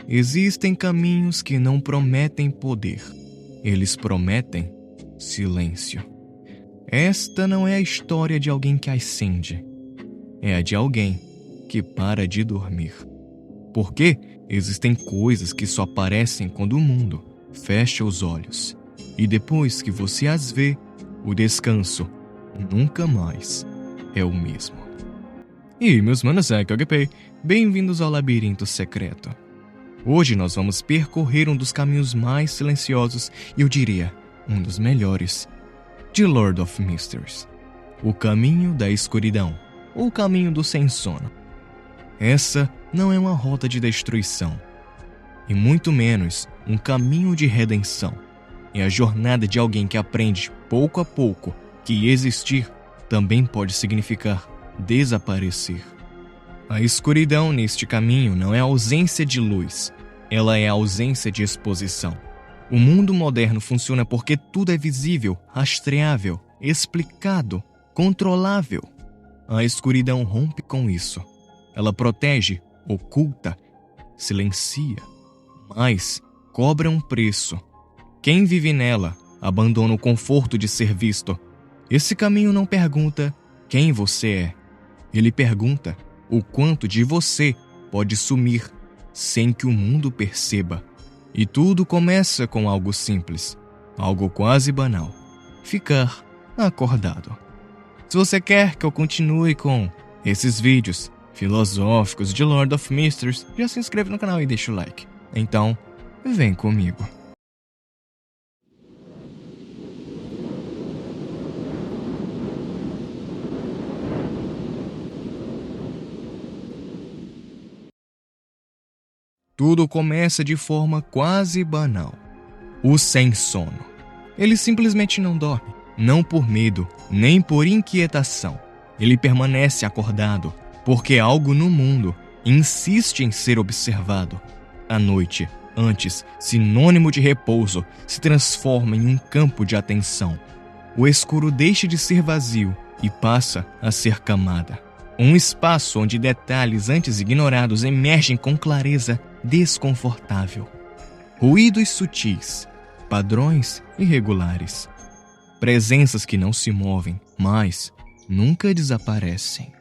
Existem caminhos que não prometem poder. Eles prometem silêncio. Esta não é a história de alguém que ascende. É a de alguém que para de dormir. Porque existem coisas que só aparecem quando o mundo fecha os olhos. E depois que você as vê, o descanso nunca mais é o mesmo. E meus manos, aqui é o GP. Bem-vindos ao Labirinto Secreto. Hoje nós vamos percorrer um dos caminhos mais silenciosos e eu diria, um dos melhores, de Lord of Mysteries. O caminho da escuridão, ou o caminho do sem sono. Essa não é uma rota de destruição, e muito menos um caminho de redenção. É a jornada de alguém que aprende pouco a pouco que existir também pode significar desaparecer. A escuridão neste caminho não é a ausência de luz, ela é a ausência de exposição. O mundo moderno funciona porque tudo é visível, rastreável, explicado, controlável. A escuridão rompe com isso. Ela protege, oculta, silencia, mas cobra um preço. Quem vive nela abandona o conforto de ser visto. Esse caminho não pergunta quem você é. Ele pergunta o quanto de você pode sumir sem que o mundo perceba. E tudo começa com algo simples, algo quase banal: ficar acordado. Se você quer que eu continue com esses vídeos filosóficos de Lord of Mysteries, já se inscreve no canal e deixa o like. Então, vem comigo. Tudo começa de forma quase banal. O sem sono. Ele simplesmente não dorme, não por medo, nem por inquietação. Ele permanece acordado, porque algo no mundo insiste em ser observado. A noite, antes sinônimo de repouso, se transforma em um campo de atenção. O escuro deixa de ser vazio e passa a ser camada. Um espaço onde detalhes antes ignorados emergem com clareza desconfortável. Ruídos sutis, padrões irregulares. Presenças que não se movem, mas nunca desaparecem.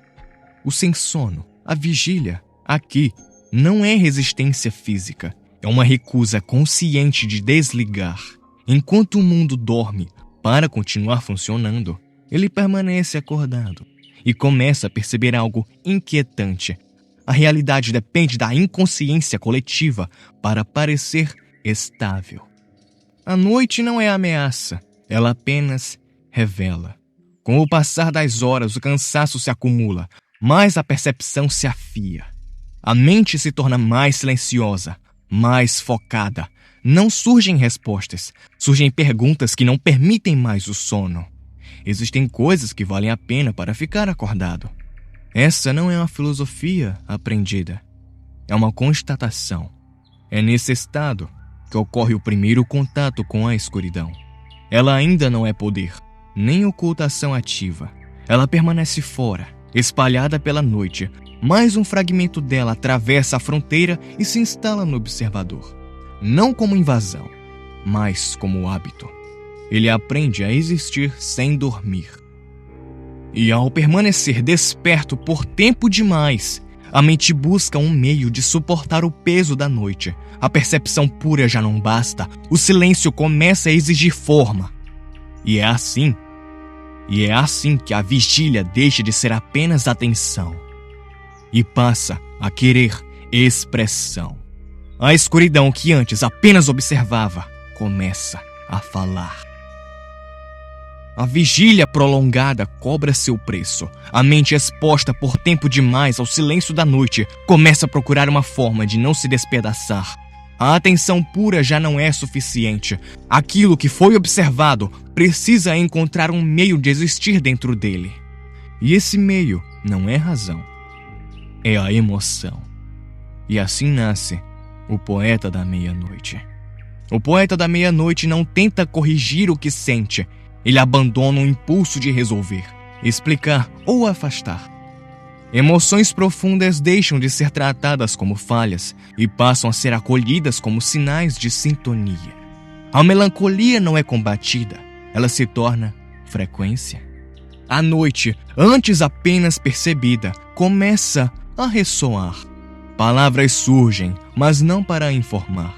O sem sono, a vigília, aqui, não é resistência física. É uma recusa consciente de desligar. Enquanto o mundo dorme para continuar funcionando, ele permanece acordado e começa a perceber algo inquietante. A realidade depende da inconsciência coletiva para parecer estável. A noite não é ameaça, ela apenas revela. Com o passar das horas, o cansaço se acumula, mas a percepção se afia. A mente se torna mais silenciosa, mais focada. Não surgem respostas, surgem perguntas que não permitem mais o sono. Existem coisas que valem a pena para ficar acordado. Essa não é uma filosofia aprendida. É uma constatação. É nesse estado que ocorre o primeiro contato com a escuridão. Ela ainda não é poder, nem ocultação ativa. Ela permanece fora, espalhada pela noite. Mais um fragmento dela atravessa a fronteira e se instala no observador. Não como invasão, mas como hábito. Ele aprende a existir sem dormir. E ao permanecer desperto por tempo demais, a mente busca um meio de suportar o peso da noite. A percepção pura já não basta, o silêncio começa a exigir forma. E é assim que a vigília deixa de ser apenas atenção e passa a querer expressão. A escuridão que antes apenas observava começa a falar. A vigília prolongada cobra seu preço. A mente exposta por tempo demais ao silêncio da noite começa a procurar uma forma de não se despedaçar. A atenção pura já não é suficiente. Aquilo que foi observado precisa encontrar um meio de existir dentro dele. E esse meio não é razão, é a emoção. E assim nasce o poeta da meia-noite. O poeta da meia-noite não tenta corrigir o que sente. Ele abandona o impulso de resolver, explicar ou afastar. Emoções profundas deixam de ser tratadas como falhas e passam a ser acolhidas como sinais de sintonia. A melancolia não é combatida, ela se torna frequência. A noite, antes apenas percebida, começa a ressoar. Palavras surgem, mas não para informar.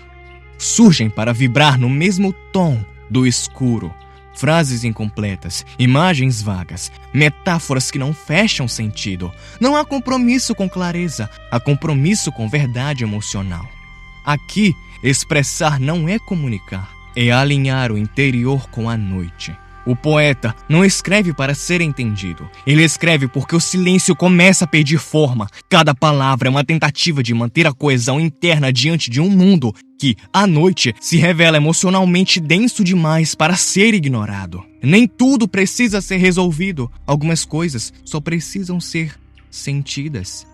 Surgem para vibrar no mesmo tom do escuro. Frases incompletas, imagens vagas, metáforas que não fecham sentido. Não há compromisso com clareza, há compromisso com verdade emocional. Aqui, expressar não é comunicar, é alinhar o interior com a noite. O poeta não escreve para ser entendido. Ele escreve porque o silêncio começa a perder forma. Cada palavra é uma tentativa de manter a coesão interna diante de um mundo que, à noite, se revela emocionalmente denso demais para ser ignorado. Nem tudo precisa ser resolvido. Algumas coisas só precisam ser sentidas.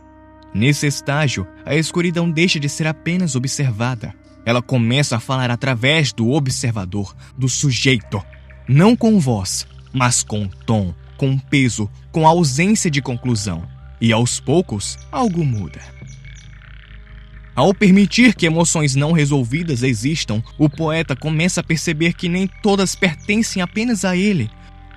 Nesse estágio, a escuridão deixa de ser apenas observada. Ela começa a falar através do observador, do sujeito. Não com voz, mas com tom, com peso, com ausência de conclusão. E aos poucos, algo muda. Ao permitir que emoções não resolvidas existam, o poeta começa a perceber que nem todas pertencem apenas a ele.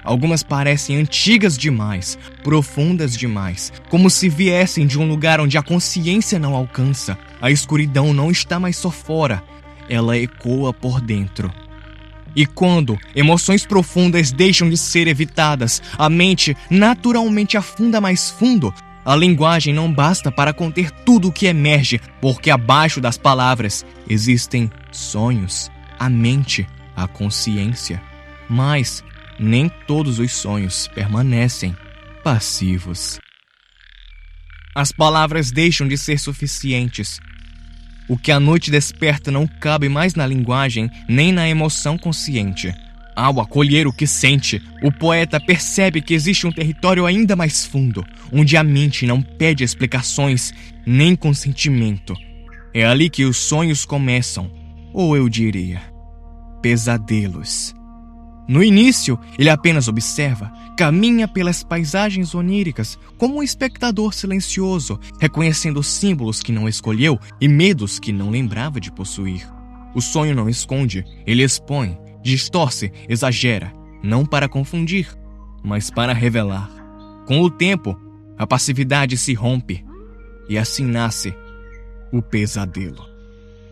Algumas parecem antigas demais, profundas demais, como se viessem de um lugar onde a consciência não alcança. A escuridão não está mais só fora, ela ecoa por dentro. E quando emoções profundas deixam de ser evitadas, a mente naturalmente afunda mais fundo. A linguagem não basta para conter tudo o que emerge, porque abaixo das palavras existem sonhos, a mente, a consciência. Mas nem todos os sonhos permanecem passivos. As palavras deixam de ser suficientes. O que a noite desperta não cabe mais na linguagem nem na emoção consciente. Ao acolher o que sente, o poeta percebe que existe um território ainda mais fundo, onde a mente não pede explicações nem consentimento. É ali que os sonhos começam, ou eu diria, pesadelos. No início, ele apenas observa, caminha pelas paisagens oníricas como um espectador silencioso, reconhecendo símbolos que não escolheu e medos que não lembrava de possuir. O sonho não esconde, ele expõe, distorce, exagera, não para confundir, mas para revelar. Com o tempo, a passividade se rompe e assim nasce o pesadelo.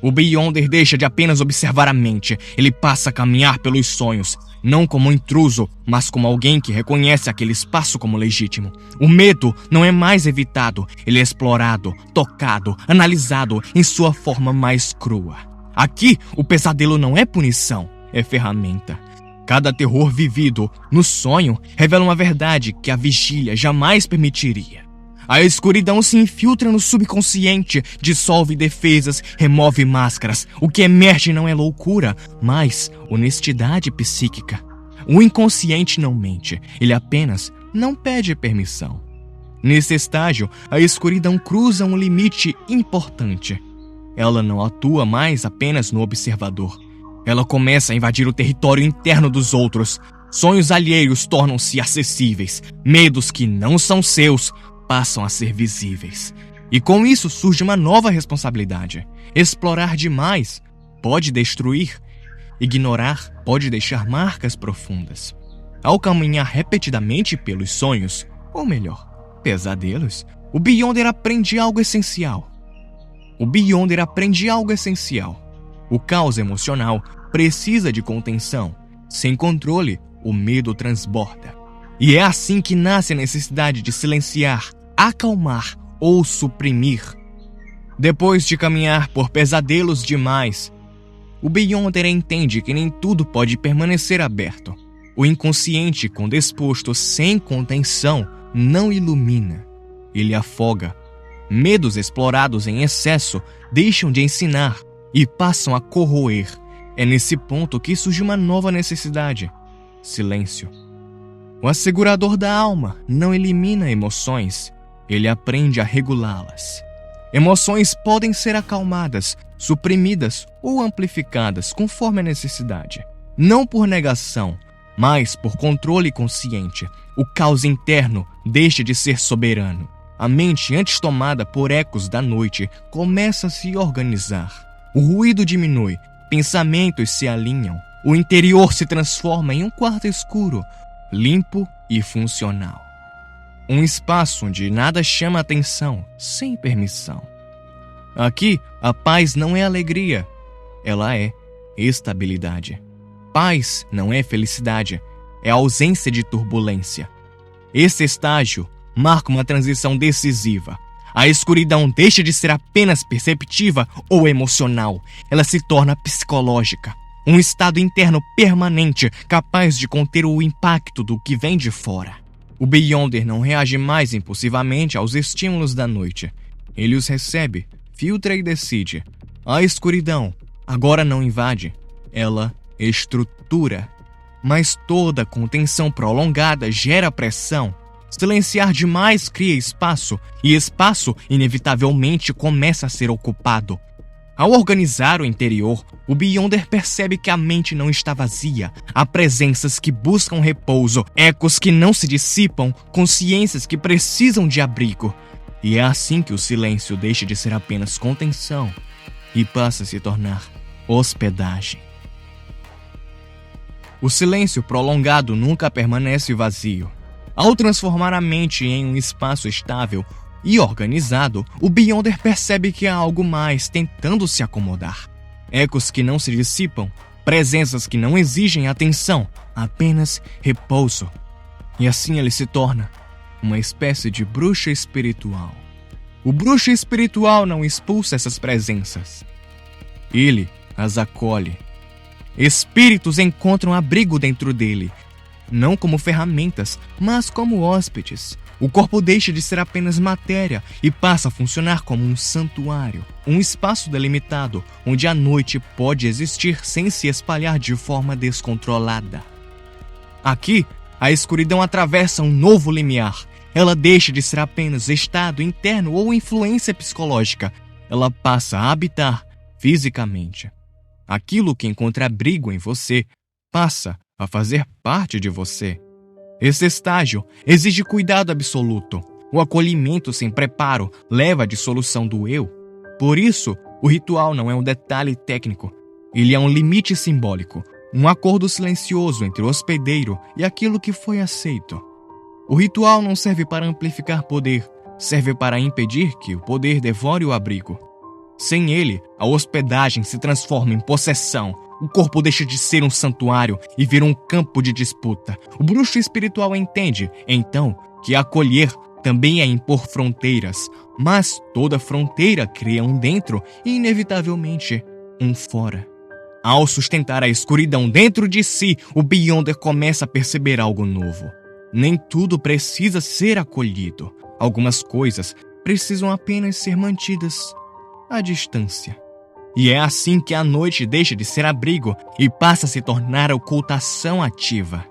O Beyonder deixa de apenas observar a mente, ele passa a caminhar pelos sonhos, não como um intruso, mas como alguém que reconhece aquele espaço como legítimo. O medo não é mais evitado, ele é explorado, tocado, analisado em sua forma mais crua. Aqui, o pesadelo não é punição, é ferramenta. Cada terror vivido no sonho revela uma verdade que a vigília jamais permitiria. A escuridão se infiltra no subconsciente, dissolve defesas, remove máscaras. O que emerge não é loucura, mas honestidade psíquica. O inconsciente não mente, ele apenas não pede permissão. Nesse estágio, a escuridão cruza um limite importante. Ela não atua mais apenas no observador. Ela começa a invadir o território interno dos outros. Sonhos alheios tornam-se acessíveis. Medos que não são seus passam a ser visíveis. E com isso surge uma nova responsabilidade. Explorar demais pode destruir. Ignorar pode deixar marcas profundas. Ao caminhar repetidamente pelos sonhos, ou melhor, pesadelos, o Beyonder aprende algo essencial. O caos emocional precisa de contenção. Sem controle, o medo transborda. E é assim que nasce a necessidade de silenciar, acalmar ou suprimir. Depois de caminhar por pesadelos demais, o Beyonder entende que nem tudo pode permanecer aberto. O inconsciente, quando exposto sem contenção, não ilumina. Ele afoga. Medos explorados em excesso deixam de ensinar e passam a corroer. É nesse ponto que surge uma nova necessidade: silêncio. O assegurador da alma não elimina emoções, ele aprende a regulá-las. Emoções podem ser acalmadas, suprimidas ou amplificadas conforme a necessidade. Não por negação, mas por controle consciente. O caos interno deixa de ser soberano. A mente, antes tomada por ecos da noite, começa a se organizar. O ruído diminui, pensamentos se alinham. O interior se transforma em um quarto escuro, limpo e funcional. Um espaço onde nada chama atenção, sem permissão. Aqui, a paz não é alegria, ela é estabilidade. Paz não é felicidade, é ausência de turbulência. Esse estágio marca uma transição decisiva. A escuridão deixa de ser apenas perceptiva ou emocional. Ela se torna psicológica. Um estado interno permanente, capaz de conter o impacto do que vem de fora. O Beyonder não reage mais impulsivamente aos estímulos da noite. Ele os recebe, filtra e decide. A escuridão agora não invade, ela estrutura. Mas toda contenção prolongada gera pressão. Silenciar demais cria espaço, e espaço inevitavelmente começa a ser ocupado. Ao organizar o interior, o Beyonder percebe que a mente não está vazia. Há presenças que buscam repouso, ecos que não se dissipam, consciências que precisam de abrigo. E é assim que o silêncio deixa de ser apenas contenção e passa a se tornar hospedagem. O silêncio prolongado nunca permanece vazio. Ao transformar a mente em um espaço estável e organizado, o Beyonder percebe que há algo mais tentando se acomodar. Ecos que não se dissipam, presenças que não exigem atenção, apenas repouso. E assim ele se torna uma espécie de bruxa espiritual. O bruxo espiritual não expulsa essas presenças. Ele as acolhe. Espíritos encontram abrigo dentro dele, não como ferramentas, mas como hóspedes. O corpo deixa de ser apenas matéria e passa a funcionar como um santuário, um espaço delimitado onde a noite pode existir sem se espalhar de forma descontrolada. Aqui, a escuridão atravessa um novo limiar. Ela deixa de ser apenas estado interno ou influência psicológica. Ela passa a habitar fisicamente. Aquilo que encontra abrigo em você passa a fazer parte de você. Esse estágio exige cuidado absoluto. O acolhimento sem preparo leva à dissolução do eu. Por isso, o ritual não é um detalhe técnico. Ele é um limite simbólico, um acordo silencioso entre o hospedeiro e aquilo que foi aceito. O ritual não serve para amplificar poder, serve para impedir que o poder devore o abrigo. Sem ele, a hospedagem se transforma em possessão. O corpo deixa de ser um santuário e vira um campo de disputa. O bruxo espiritual entende, então, que acolher também é impor fronteiras, mas toda fronteira cria um dentro e, inevitavelmente, um fora. Ao sustentar a escuridão dentro de si, o Beyonder começa a perceber algo novo. Nem tudo precisa ser acolhido. Algumas coisas precisam apenas ser mantidas à distância. E é assim que a noite deixa de ser abrigo e passa a se tornar ocultação ativa.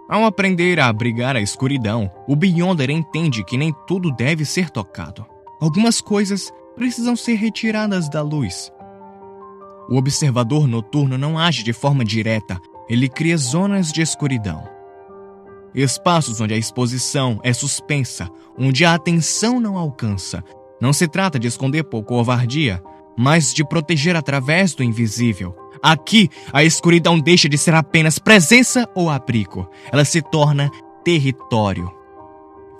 Ao aprender a abrigar a escuridão, o Beyonder entende que nem tudo deve ser tocado. Algumas coisas precisam ser retiradas da luz. O observador noturno não age de forma direta, ele cria zonas de escuridão. Espaços onde a exposição é suspensa, onde a atenção não alcança. Não se trata de esconder por covardia, mas de proteger através do invisível. Aqui, a escuridão deixa de ser apenas presença ou abrigo. Ela se torna território.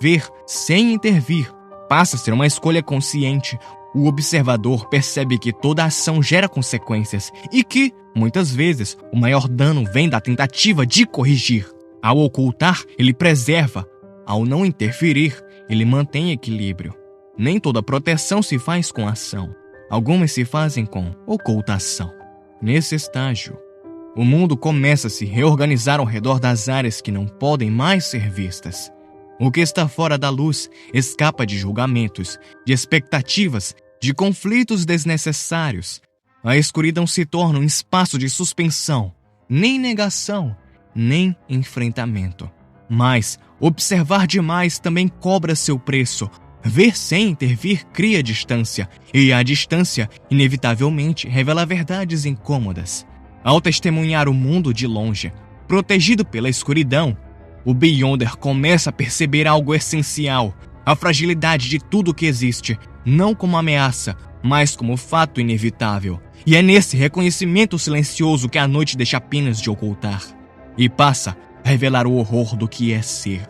Ver sem intervir passa a ser uma escolha consciente. O observador percebe que toda ação gera consequências e que, muitas vezes, o maior dano vem da tentativa de corrigir. Ao ocultar, ele preserva. Ao não interferir, ele mantém equilíbrio. Nem toda proteção se faz com ação. Algumas se fazem com ocultação. Nesse estágio, o mundo começa a se reorganizar ao redor das áreas que não podem mais ser vistas. O que está fora da luz escapa de julgamentos, de expectativas, de conflitos desnecessários. A escuridão se torna um espaço de suspensão, nem negação, nem enfrentamento. Mas observar demais também cobra seu preço. Ver sem intervir cria distância, e a distância, inevitavelmente, revela verdades incômodas. Ao testemunhar o mundo de longe, protegido pela escuridão, o Beyonder começa a perceber algo essencial: a fragilidade de tudo que existe, não como ameaça, mas como fato inevitável. E é nesse reconhecimento silencioso que a noite deixa apenas de ocultar e passa a revelar o horror do que é ser.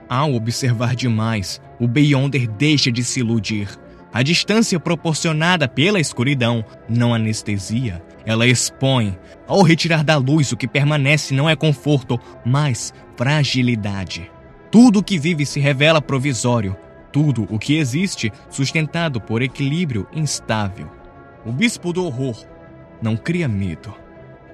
Ao observar demais, o Beyonder deixa de se iludir. A distância proporcionada pela escuridão não anestesia, ela expõe. Ao retirar da luz, o que permanece não é conforto, mas fragilidade. Tudo o que vive se revela provisório. Tudo o que existe, sustentado por equilíbrio instável. O bispo do horror não cria medo.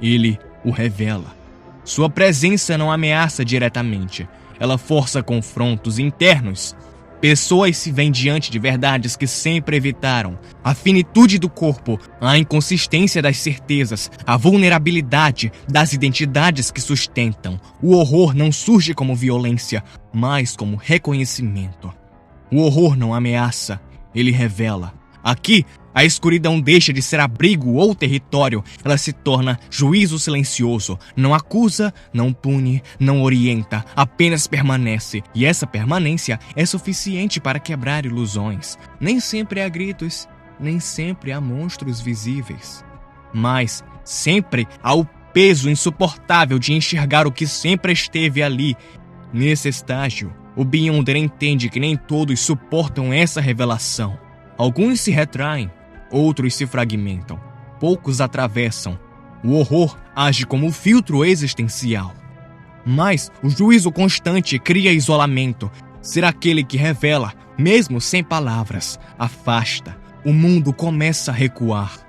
Ele o revela. Sua presença não ameaça diretamente. Ela força confrontos internos. Pessoas se veem diante de verdades que sempre evitaram. A finitude do corpo, a inconsistência das certezas, a vulnerabilidade das identidades que sustentam. O horror não surge como violência, mas como reconhecimento. O horror não ameaça, ele revela. Aqui, a escuridão deixa de ser abrigo ou território, ela se torna juízo silencioso. Não acusa, não pune, não orienta, apenas permanece. E essa permanência é suficiente para quebrar ilusões. Nem sempre há gritos, nem sempre há monstros visíveis. Mas sempre há o peso insuportável de enxergar o que sempre esteve ali. Nesse estágio, o Beyonder entende que nem todos suportam essa revelação. Alguns se retraem, outros se fragmentam, poucos atravessam. O horror age como filtro existencial. Mas o juízo constante cria isolamento. Ser aquele que revela, mesmo sem palavras, afasta. O mundo começa a recuar.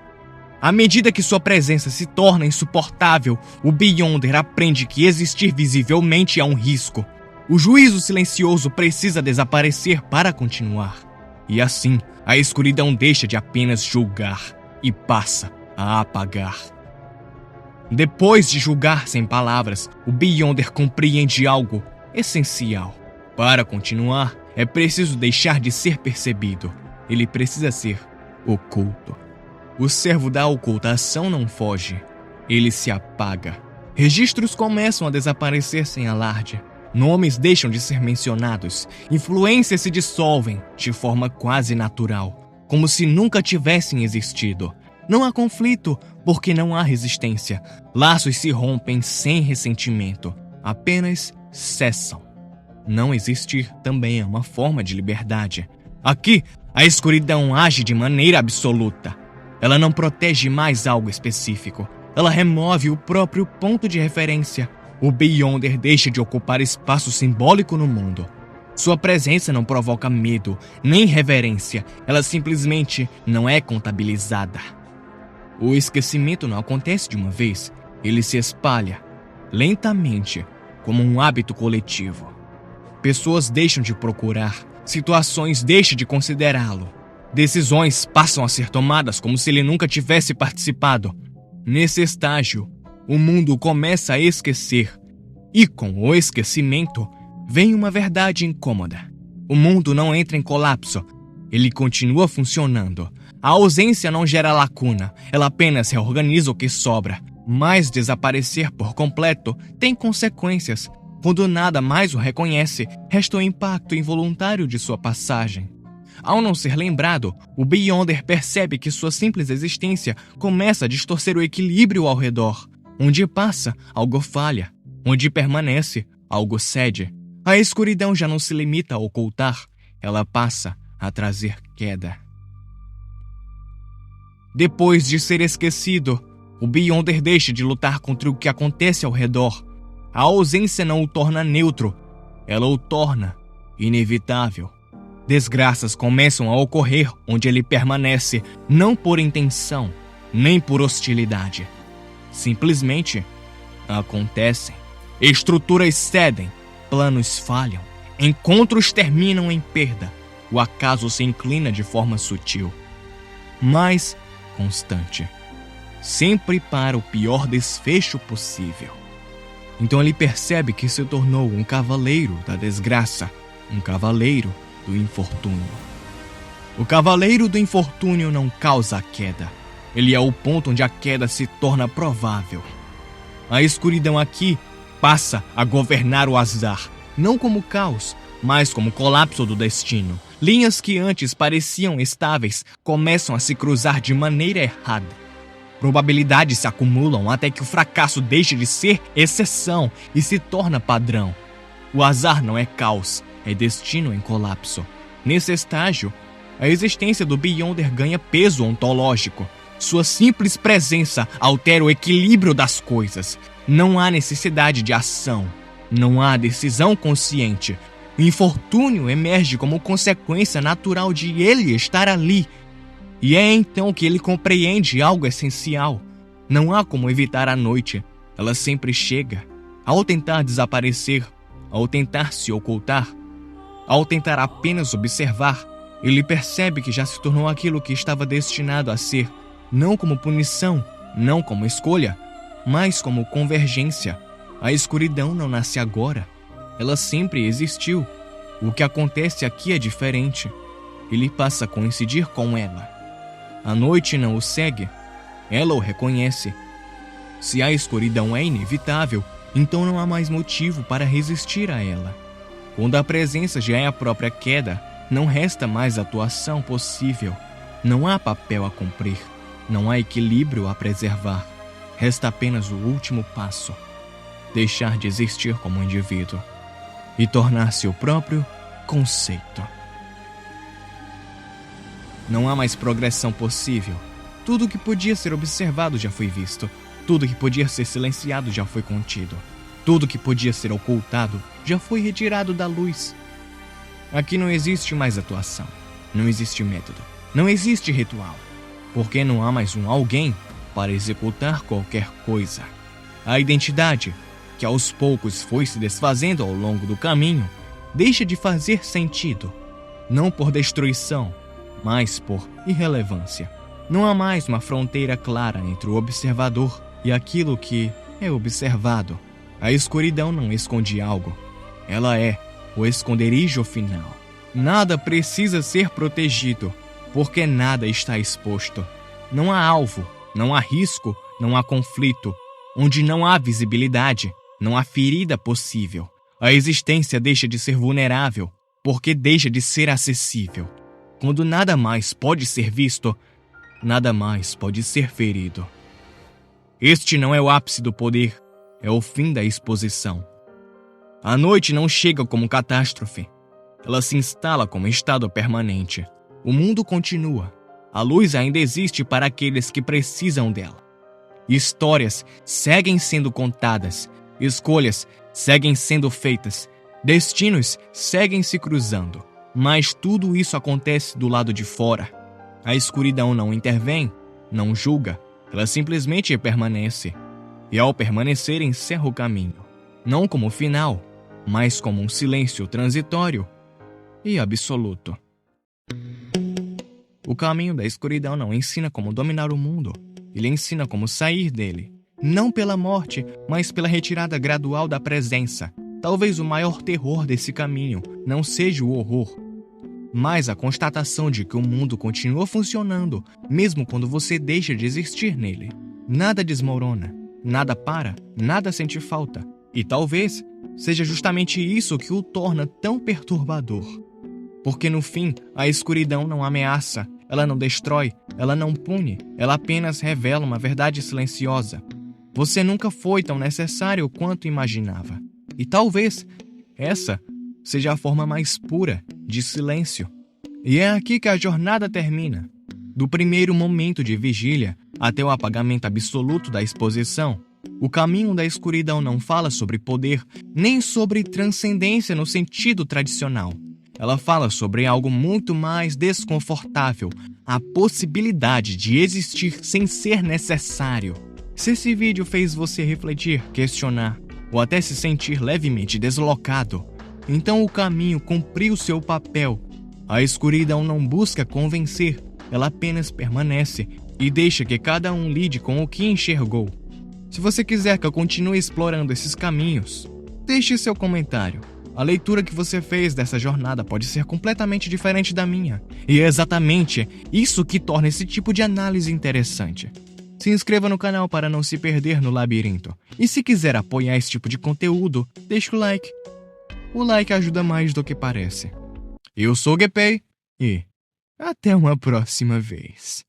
À medida que sua presença se torna insuportável, o Beyonder aprende que existir visivelmente é um risco. O juízo silencioso precisa desaparecer para continuar. E assim, a escuridão deixa de apenas julgar e passa a apagar. Depois de julgar sem palavras, o Beyonder compreende algo essencial. Para continuar, é preciso deixar de ser percebido. Ele precisa ser oculto. O servo da ocultação não foge, ele se apaga. Registros começam a desaparecer sem alarde. Nomes deixam de ser mencionados, influências se dissolvem de forma quase natural, como se nunca tivessem existido. Não há conflito, porque não há resistência. Laços se rompem sem ressentimento, apenas cessam. Não existir também é uma forma de liberdade. Aqui, a escuridão age de maneira absoluta. Ela não protege mais algo específico, ela remove o próprio ponto de referência. O Beyonder deixa de ocupar espaço simbólico no mundo. Sua presença não provoca medo, nem reverência. Ela simplesmente não é contabilizada. O esquecimento não acontece de uma vez. Ele se espalha, lentamente, como um hábito coletivo. Pessoas deixam de procurar, situações deixam de considerá-lo. Decisões passam a ser tomadas como se ele nunca tivesse participado. Nesse estágio, o mundo começa a esquecer, e com o esquecimento vem uma verdade incômoda. O mundo não entra em colapso, ele continua funcionando. A ausência não gera lacuna, ela apenas reorganiza o que sobra. Mas desaparecer por completo tem consequências. Quando nada mais o reconhece, resta o impacto involuntário de sua passagem. Ao não ser lembrado, o Beyonder percebe que sua simples existência começa a distorcer o equilíbrio ao redor. Onde passa, algo falha. Onde permanece, algo cede. A escuridão já não se limita a ocultar, ela passa a trazer queda. Depois de ser esquecido, o Beyonder deixa de lutar contra o que acontece ao redor. A ausência não o torna neutro, ela o torna inevitável. Desgraças começam a ocorrer onde ele permanece, não por intenção, nem por hostilidade. Simplesmente acontecem. Estruturas cedem, planos falham, encontros terminam em perda. O acaso se inclina de forma sutil, mas constante, sempre para o pior desfecho possível. Então ele percebe que se tornou um cavaleiro da desgraça, um cavaleiro do infortúnio. O cavaleiro do infortúnio não causa a queda. Ele é o ponto onde a queda se torna provável. A escuridão aqui passa a governar o azar, não como caos, mas como colapso do destino. Linhas que antes pareciam estáveis começam a se cruzar de maneira errada. Probabilidades se acumulam até que o fracasso deixe de ser exceção e se torna padrão. O azar não é caos, é destino em colapso. Nesse estágio, a existência do Beyonder ganha peso ontológico. Sua simples presença altera o equilíbrio das coisas. Não há necessidade de ação. Não há decisão consciente. O infortúnio emerge como consequência natural de ele estar ali. E é então que ele compreende algo essencial. Não há como evitar a noite. Ela sempre chega. Ao tentar desaparecer, ao tentar se ocultar, ao tentar apenas observar, ele percebe que já se tornou aquilo que estava destinado a ser, não como punição, não como escolha, mas como convergência. A escuridão não nasce agora. Ela sempre existiu. O que acontece aqui é diferente. Ele passa a coincidir com ela. A noite não o segue. Ela o reconhece. Se a escuridão é inevitável, então não há mais motivo para resistir a ela. Quando a presença já é a própria queda, não resta mais atuação possível. Não há papel a cumprir. Não há equilíbrio a preservar. Resta apenas o último passo. Deixar de existir como indivíduo e tornar-se o próprio conceito. Não há mais progressão possível. Tudo que podia ser observado já foi visto. Tudo que podia ser silenciado já foi contido. Tudo que podia ser ocultado já foi retirado da luz. Aqui não existe mais atuação. Não existe método. Não existe ritual. Porque não há mais um alguém para executar qualquer coisa. A identidade, que aos poucos foi se desfazendo ao longo do caminho, deixa de fazer sentido. Não por destruição, mas por irrelevância. Não há mais uma fronteira clara entre o observador e aquilo que é observado. A escuridão não esconde algo. Ela é o esconderijo final. Nada precisa ser protegido, porque nada está exposto. Não há alvo, não há risco, não há conflito. Onde não há visibilidade, não há ferida possível. A existência deixa de ser vulnerável, porque deixa de ser acessível. Quando nada mais pode ser visto, nada mais pode ser ferido. Este não é o ápice do poder, é o fim da exposição. A noite não chega como catástrofe. Ela se instala como estado permanente. O mundo continua. A luz ainda existe para aqueles que precisam dela. Histórias seguem sendo contadas. Escolhas seguem sendo feitas. Destinos seguem se cruzando. Mas tudo isso acontece do lado de fora. A escuridão não intervém, não julga. Ela simplesmente permanece. E ao permanecer encerra o caminho. Não como final, mas como um silêncio transitório e absoluto. O caminho da escuridão não ensina como dominar o mundo. Ele ensina como sair dele. Não pela morte, mas pela retirada gradual da presença. Talvez o maior terror desse caminho não seja o horror, mas a constatação de que o mundo continua funcionando, mesmo quando você deixa de existir nele. Nada desmorona, nada para, nada sente falta. E talvez seja justamente isso que o torna tão perturbador. Porque no fim, a escuridão não ameaça, ela não destrói, ela não pune, ela apenas revela uma verdade silenciosa. Você nunca foi tão necessário quanto imaginava. E talvez essa seja a forma mais pura de silêncio. E é aqui que a jornada termina. Do primeiro momento de vigília até o apagamento absoluto da exposição, o caminho da escuridão não fala sobre poder, nem sobre transcendência no sentido tradicional. Ela fala sobre algo muito mais desconfortável, a possibilidade de existir sem ser necessário. Se esse vídeo fez você refletir, questionar, ou até se sentir levemente deslocado, então o caminho cumpriu seu papel. A escuridão não busca convencer, ela apenas permanece e deixa que cada um lide com o que enxergou. Se você quiser que eu continue explorando esses caminhos, deixe seu comentário. A leitura que você fez dessa jornada pode ser completamente diferente da minha. E é exatamente isso que torna esse tipo de análise interessante. Se inscreva no canal para não se perder no labirinto. E se quiser apoiar esse tipo de conteúdo, deixe o like. O like ajuda mais do que parece. Eu sou o Gepei e até uma próxima vez.